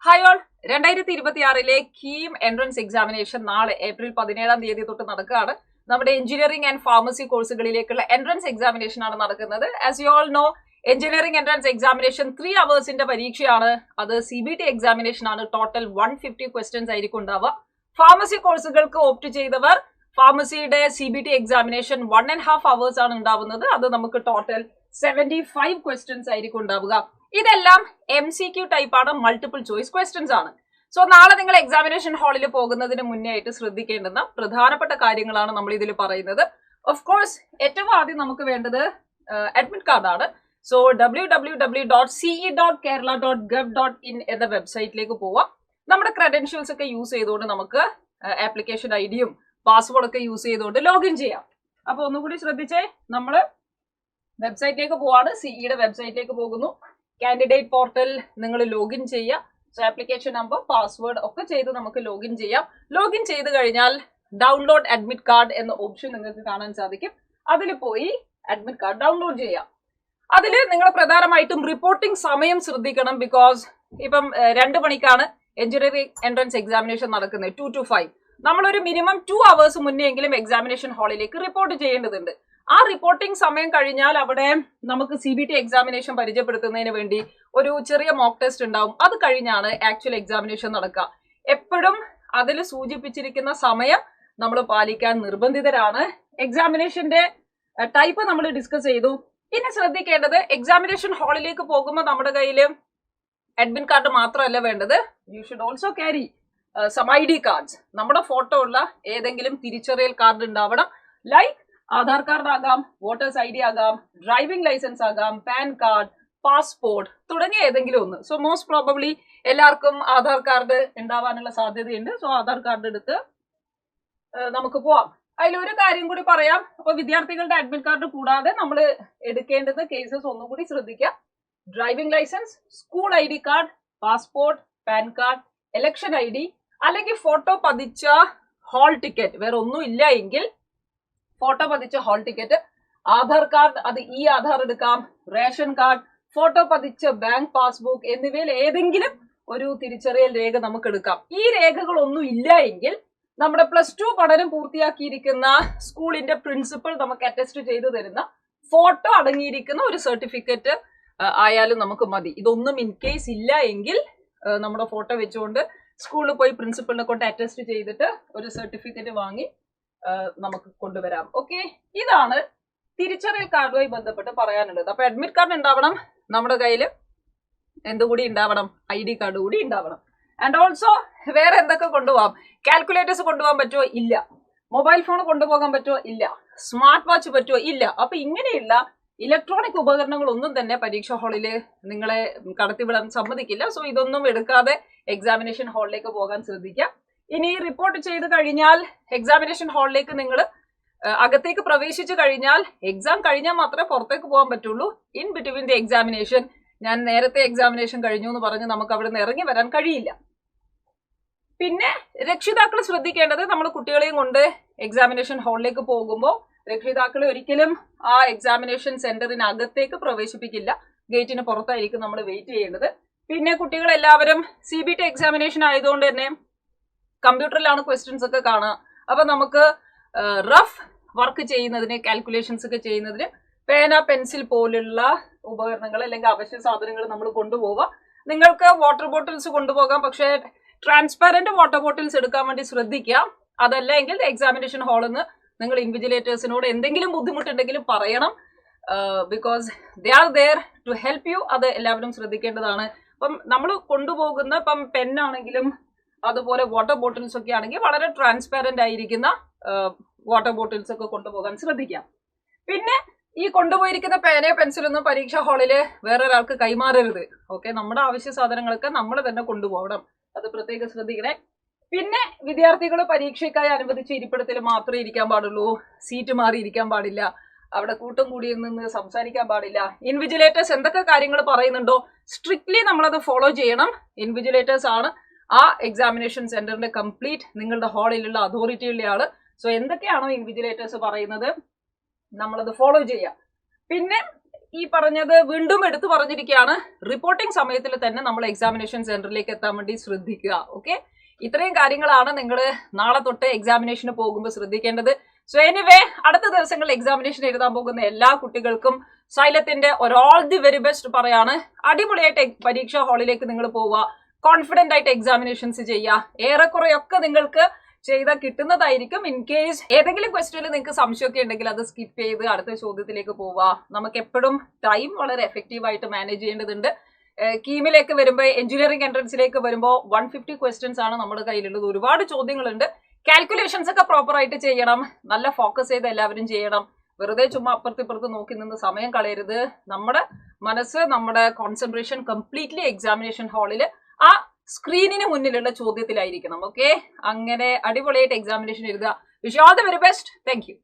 Hi all 2026 KEAM entrance examination നാളെ April 17-ാം തീയതി തൊട്ട് നടക്കുകയാണ്. നമ്മുടെ എഞ്ചിനീയറിംഗ് ആൻഡ് ഫാർമസി കോഴ്സുകളിലേക്കുള്ള എൻട്രൻസ് എക്സാമിനേഷൻ ആണ് നടക്കുന്നത്. As you all know, engineering entrance examination 3 അവേഴ്സിന്റെ പരീക്ഷയാണ്. അത് CBT എക്സാമിനേഷൻ ആണ്. ടോട്ടൽ 150 ക്വസ്റ്റ്യൻസ് ആയിരിക്കും ഉണ്ടാവുക. ഫാർമസി കോഴ്സുകൾക്ക് ഓപ്റ്റ് ചെയ്തവർ ഫാർമസിയുടെ CBT എക്സാമിനേഷൻ 1.5 അവേഴ്സ് ആണ് ഉണ്ടാവുന്നത്. അത് നമുക്ക് ടോട്ടൽ 75 ക്വസ്റ്റ്യൻസ് ആയിരിക്കും ഉണ്ടാവുക. ഇതെല്ലാം MCQ ടൈപ്പാണ്, മൾട്ടിപ്പിൾ ചോയ്സ് ക്വസ്റ്റ്യൻസ് ആണ്. സോ നാളെ നിങ്ങൾ എക്സാമിനേഷൻ ഹാളിൽ പോകുന്നതിന് മുന്നേ ആയിട്ട് ശ്രദ്ധിക്കേണ്ടുന്ന പ്രധാനപ്പെട്ട കാര്യങ്ങളാണ് നമ്മൾ ഇതിൽ പറയുന്നത്. ഓഫ് കോഴ്സ് ഏറ്റവും ആദ്യം നമുക്ക് വേണ്ടത് അഡ്മിറ്റ് കാർഡാണ്. സോ www.ce.kerala.gov.in എന്ന വെബ്സൈറ്റിലേക്ക് പോവാം. നമ്മുടെ ക്രെഡൻഷ്യൽസ് ഒക്കെ യൂസ് ചെയ്തുകൊണ്ട് നമുക്ക് ആപ്ലിക്കേഷൻ ഐഡിയും പാസ്വേഡ് ഒക്കെ യൂസ് ചെയ്തുകൊണ്ട് ലോഗിൻ ചെയ്യാം. അപ്പൊ ഒന്നുകൂടി ശ്രദ്ധിച്ചേ, നമ്മൾ വെബ്സൈറ്റിലേക്ക് പോവാണ്. സിഇയുടെ വെബ്സൈറ്റിലേക്ക് പോകുന്നു. കാൻഡിഡേറ്റ് പോർട്ടൽ നിങ്ങൾ ലോഗിൻ ചെയ്യുക. സോ ആപ്ലിക്കേഷൻ നമ്പർ, പാസ്വേഡ് ഒക്കെ ചെയ്ത് നമുക്ക് ലോഗിൻ ചെയ്യാം. ലോഗിൻ ചെയ്ത് കഴിഞ്ഞാൽ ഡൗൺലോഡ് അഡ്മിറ്റ് കാർഡ് എന്ന ഓപ്ഷൻ നിങ്ങൾക്ക് കാണാൻ സാധിക്കും. അതിൽ പോയി അഡ്മിറ്റ് കാർഡ് ഡൗൺലോഡ് ചെയ്യാം. അതിൽ നിങ്ങൾ പ്രധാനമായിട്ടും റിപ്പോർട്ടിംഗ് സമയം ശ്രദ്ധിക്കണം. ബിക്കോസ് ഇപ്പം 2 മണിക്കാണ് എഞ്ചിനീയറിംഗ് എൻട്രൻസ് എക്സാമിനേഷൻ നടക്കുന്നത്, 2 to 5. നമ്മളൊരു മിനിമം 2 അവേഴ്സ് മുന്നേ എങ്കിലും എക്സാമിനേഷൻ ഹാളിലേക്ക് റിപ്പോർട്ട് ചെയ്യേണ്ടതുണ്ട്. ആ റിപ്പോർട്ടിംഗ് സമയം കഴിഞ്ഞാൽ അവിടെ നമുക്ക് CBT എക്സാമിനേഷൻ പരിചയപ്പെടുത്തുന്നതിന് വേണ്ടി ഒരു ചെറിയ മോക്ക് ടെസ്റ്റ് ഉണ്ടാവും. അത് കഴിഞ്ഞാണ് ആക്ച്വൽ എക്സാമിനേഷൻ നടക്കുക. എപ്പോഴും അതിൽ സൂചിപ്പിച്ചിരിക്കുന്ന സമയം നമ്മൾ പാലിക്കാൻ നിർബന്ധിതരാണ്. എക്സാമിനേഷന്റെ ടൈപ്പ് നമ്മൾ ഡിസ്കസ് ചെയ്തു. ഇനി ശ്രദ്ധിക്കേണ്ടത്, എക്സാമിനേഷൻ ഹാളിലേക്ക് പോകുമ്പോൾ നമ്മുടെ കയ്യിൽ അഡ്മിറ്റ് കാർഡ് മാത്രമല്ല വേണ്ടത്. You should also carry some ID cards. നമ്മുടെ ഫോട്ടോ ഉള്ള ഏതെങ്കിലും തിരിച്ചറിയൽ കാർഡ് ഉണ്ടാവണം. ലൈക്ക് ആധാർ കാർഡ് ആകാം, വോട്ടേഴ്സ് ID ആകാം, ഡ്രൈവിംഗ് ലൈസൻസ് ആകാം, പാൻ കാർഡ്, പാസ്പോർട്ട് തുടങ്ങിയ ഏതെങ്കിലും ഒന്ന്. സോ മോസ്റ്റ് പ്രോബബ്ലി എല്ലാവർക്കും ആധാർ കാർഡ് ഉണ്ടാവാനുള്ള സാധ്യതയുണ്ട്. സോ ആധാർ കാർഡ് എടുത്ത് നമുക്ക് പോവാം. അതിലൊരു കാര്യം കൂടി പറയാം. അപ്പൊ വിദ്യാർത്ഥികളുടെ അഡ്മിറ്റ് കാർഡ് കൂടാതെ നമ്മൾ എടുക്കേണ്ടത് കേസസ് ഒന്നുകൂടി ശ്രദ്ധിക്കുക. Driving licence, school ID card, passport, PAN card, election ID, അല്ലെങ്കിൽ ഫോട്ടോ പതിച്ച ഹാൾ ടിക്കറ്റ്. വേറെ ഒന്നും ഇല്ല എങ്കിൽ ഫോട്ടോ പതിച്ച ഹാൾ ടിക്കറ്റ്, ആധാർ കാർഡ്, അത് ആധാർ എടുക്കാം, റേഷൻ കാർഡ്, ഫോട്ടോ പതിച്ച ബാങ്ക് പാസ്ബുക്ക് എന്നിവയിൽ ഏതെങ്കിലും ഒരു തിരിച്ചറിയൽ രേഖ നമുക്ക് എടുക്കാം. ഈ രേഖകളൊന്നും ഇല്ല എങ്കിൽ നമ്മുടെ +2 പഠനം പൂർത്തിയാക്കിയിരിക്കുന്ന സ്കൂളിന്റെ പ്രിൻസിപ്പൽ നമുക്ക് അറ്റസ്റ്റ് ചെയ്തു തരുന്ന ഫോട്ടോ അടങ്ങിയിരിക്കുന്ന ഒരു സർട്ടിഫിക്കറ്റ് ആയാലും നമുക്ക് മതി. ഇതൊന്നും ഇൻ കേസ് ഇല്ല എങ്കിൽ നമ്മുടെ ഫോട്ടോ വെച്ചുകൊണ്ട് സ്കൂളിൽ പോയി പ്രിൻസിപ്പലിനെ കൊണ്ട് അറ്റസ്റ്റ് ചെയ്തിട്ട് ഒരു സർട്ടിഫിക്കറ്റ് വാങ്ങി നമുക്ക് കൊണ്ടുവരാം. ഓക്കെ, ഇതാണ് തിരിച്ചറിയൽ കാർഡുമായി ബന്ധപ്പെട്ട് പറയാനുള്ളത്. അപ്പൊ അഡ്മിറ്റ് കാർഡ് ഉണ്ടാവണം, നമ്മുടെ കയ്യിൽ എന്തുകൂടി ഉണ്ടാവണം, ID കാർഡ് കൂടി ഉണ്ടാവണം. ആൻഡ് ഓൾസോ വേറെ എന്തൊക്കെ കൊണ്ടുപോകാം? കാൽക്കുലേറ്റേഴ്സ് കൊണ്ടുപോകാൻ പറ്റുമോ? ഇല്ല. മൊബൈൽ ഫോൺ കൊണ്ടുപോകാൻ പറ്റുമോ? ഇല്ല. സ്മാർട്ട് വാച്ച് പറ്റുമോ? ഇല്ല. അപ്പൊ ഇങ്ങനെയുള്ള ഇലക്ട്രോണിക് ഉപകരണങ്ങൾ ഒന്നും തന്നെ പരീക്ഷാ ഹാളിൽ നിങ്ങളെ കടത്തിവിടാൻ സമ്മതിക്കില്ല. സോ ഇതൊന്നും എടുക്കാതെ എക്സാമിനേഷൻ ഹാളിലേക്ക് പോകാൻ ശ്രദ്ധിക്കാം. ഇനി റിപ്പോർട്ട് ചെയ്ത് കഴിഞ്ഞാൽ എക്സാമിനേഷൻ ഹാളിലേക്ക് നിങ്ങൾ അകത്തേക്ക് പ്രവേശിച്ചു കഴിഞ്ഞാൽ എക്സാം കഴിഞ്ഞാൽ മാത്രമേ പുറത്തേക്ക് പോകാൻ പറ്റുള്ളൂ. ഇൻ ബിറ്റ്വീൻ ദി എക്സാമിനേഷൻ, ഞാൻ നേരത്തെ എക്സാമിനേഷൻ കഴിഞ്ഞു എന്ന് പറഞ്ഞ് നമുക്ക് അവിടെ നിന്ന് ഇറങ്ങി വരാൻ കഴിയില്ല. പിന്നെ രക്ഷിതാക്കൾ ശ്രദ്ധിക്കേണ്ടത്, നമ്മൾ കുട്ടികളെയും കൊണ്ട് എക്സാമിനേഷൻ ഹാളിലേക്ക് പോകുമ്പോൾ രക്ഷിതാക്കളെ ഒരിക്കലും ആ എക്സാമിനേഷൻ സെന്ററിനകത്തേക്ക് പ്രവേശിപ്പിക്കില്ല. ഗേറ്റിന് പുറത്തായിരിക്കും നമ്മൾ വെയിറ്റ് ചെയ്യേണ്ടത്. പിന്നെ കുട്ടികളെല്ലാവരും CBT എക്സാമിനേഷൻ ആയതുകൊണ്ട് തന്നെ കമ്പ്യൂട്ടറിലാണ് ക്വസ്റ്റ്യൻസ് ഒക്കെ കാണുക. അപ്പൊ നമുക്ക് റഫ് വർക്ക് ചെയ്യുന്നതിന്, കാൽക്കുലേഷൻസ് ഒക്കെ ചെയ്യുന്നതിന് പേന, പെൻസിൽ പോലുള്ള ഉപകരണങ്ങൾ അല്ലെങ്കിൽ അവശ്യ സാധനങ്ങൾ നമ്മൾ കൊണ്ടുപോവുക. നിങ്ങൾക്ക് വാട്ടർ ബോട്ടിൽസ് കൊണ്ടുപോകാം, പക്ഷേ ട്രാൻസ്പാരന്റ് വാട്ടർ ബോട്ടിൽസ് എടുക്കാൻ വേണ്ടി ശ്രദ്ധിക്കുക. അതല്ല എങ്കിൽ എക്സാമിനേഷൻ ഹാളിൽ നിന്ന് നിങ്ങൾ ഇൻവിജിലേറ്റേഴ്സിനോട് എന്തെങ്കിലും ബുദ്ധിമുട്ടുണ്ടെങ്കിലും പറയണം. Because they are there to help you. അത് എല്ലാവരും ശ്രദ്ധിക്കേണ്ടതാണ്. അപ്പം നമ്മൾ കൊണ്ടുപോകുന്ന ഇപ്പം പെന്നാണെങ്കിലും അതുപോലെ വാട്ടർ ബോട്ടിൽസ് ഒക്കെ ആണെങ്കിൽ വളരെ ട്രാൻസ്പാരന്റ് ആയിരിക്കുന്ന വാട്ടർ ബോട്ടിൽസ് ഒക്കെ കൊണ്ടുപോകാൻ ശ്രദ്ധിക്കാം. പിന്നെ ഈ കൊണ്ടുപോയിരിക്കുന്ന പേനയോ പെൻസിലൊന്നും പരീക്ഷാ ഹാളില് വേറൊരാൾക്ക് കൈമാറരുത്. ഓക്കെ, നമ്മുടെ ആവശ്യ സാധനങ്ങളൊക്കെ നമ്മൾ തന്നെ കൊണ്ടുപോകണം. അത് പ്രത്യേകം ശ്രദ്ധിക്കണേ. പിന്നെ വിദ്യാർത്ഥികൾ പരീക്ഷയ്ക്കായി അനുവദിച്ച ഇരിപ്പിടത്തിൽ മാത്രമേ ഇരിക്കാൻ പാടുള്ളൂ. സീറ്റ് മാറി ഇരിക്കാൻ പാടില്ല. അവിടെ കൂട്ടം കൂടി നിന്ന് സംസാരിക്കാൻ പാടില്ല. ഇൻവിജിലേറ്റേഴ്സ് എന്തൊക്കെ കാര്യങ്ങൾ പറയുന്നുണ്ടോ സ്ട്രിക്ട്ലി നമ്മളത് ഫോളോ ചെയ്യണം. ഇൻവിജിലേറ്റേഴ്സ് ആണ് ആ എക്സാമിനേഷൻ സെന്ററിന്റെ കംപ്ലീറ്റ് നിങ്ങളുടെ ഹാളിലുള്ള അതോറിറ്റിയുള്ള ആള്. സോ എന്തൊക്കെയാണോ ഇൻവിജിലേറ്റേഴ്സ് പറയുന്നത് നമ്മളത് ഫോളോ ചെയ്യാം. പിന്നെ ഈ പറഞ്ഞത് വീണ്ടും എടുത്തു പറഞ്ഞിരിക്കുകയാണ്. റിപ്പോർട്ടിംഗ് സമയത്തിൽ തന്നെ നമ്മൾ എക്സാമിനേഷൻ സെന്ററിലേക്ക് എത്താൻ വേണ്ടി ശ്രദ്ധിക്കുക. ഓക്കെ, ഇത്രയും കാര്യങ്ങളാണ് നിങ്ങൾ നാളെ തൊട്ട് എക്സാമിനേഷന് പോകുമ്പോൾ ശ്രദ്ധിക്കേണ്ടത്. സോ എനിവേ, അടുത്ത ദിവസങ്ങളിൽ എക്സാമിനേഷൻ എഴുതാൻ പോകുന്ന എല്ലാ കുട്ടികൾക്കും സൈലത്തിന്റെ ഓൾ ദി വെരി ബെസ്റ്റ് പറയാണ്. അടിപൊളിയായിട്ട് പരീക്ഷാ ഹാളിലേക്ക് നിങ്ങൾ പോവുക, കോൺഫിഡന്റ് ആയിട്ട് എക്സാമിനേഷൻസ് ചെയ്യുക. ഏറെക്കുറെയൊക്കെ നിങ്ങൾക്ക് ചെയ്താൽ കിട്ടുന്നതായിരിക്കും. ഇൻ കേസ് ഏതെങ്കിലും ക്വസ്റ്റ്യനിൽ നിങ്ങൾക്ക് സംശയമൊക്കെ ഉണ്ടെങ്കിൽ അത് സ്കിപ്പ് ചെയ്ത് അടുത്ത ചോദ്യത്തിലേക്ക് പോവുക. നമുക്ക് എപ്പോഴും ടൈം വളരെ എഫക്റ്റീവായിട്ട് മാനേജ് ചെയ്യേണ്ടതുണ്ട്. കീമിലേക്ക് വരുമ്പോൾ, എഞ്ചിനീയറിംഗ് എൻട്രൻസിലേക്ക് വരുമ്പോൾ 150 ക്വസ്റ്റ്യൻസ് ആണ് നമ്മുടെ കയ്യിലുള്ളത്. ഒരുപാട് ചോദ്യങ്ങളുണ്ട്. കാൽക്കുലേഷൻസ് ഒക്കെ പ്രോപ്പർ ആയിട്ട് ചെയ്യണം. നല്ല ഫോക്കസ് ചെയ്ത് എല്ലാവരും ചെയ്യണം. വെറുതെ ചുമ്മാ അപ്പുറത്തിപ്പുറത്ത് നോക്കി നിന്ന് സമയം കളയരുത്. നമ്മുടെ മനസ്സ്, നമ്മുടെ കോൺസെൻട്രേഷൻ കംപ്ലീറ്റ്ലി എക്സാമിനേഷൻ ഹാളിൽ ആ സ്ക്രീനിന് മുന്നിലുള്ള ചോദ്യത്തിലായിരിക്കണം. ഓക്കെ, അങ്ങനെ അടിപൊളിയായിട്ട് എക്സാമിനേഷൻ എഴുതുക. Wish you all the very best. Thank you.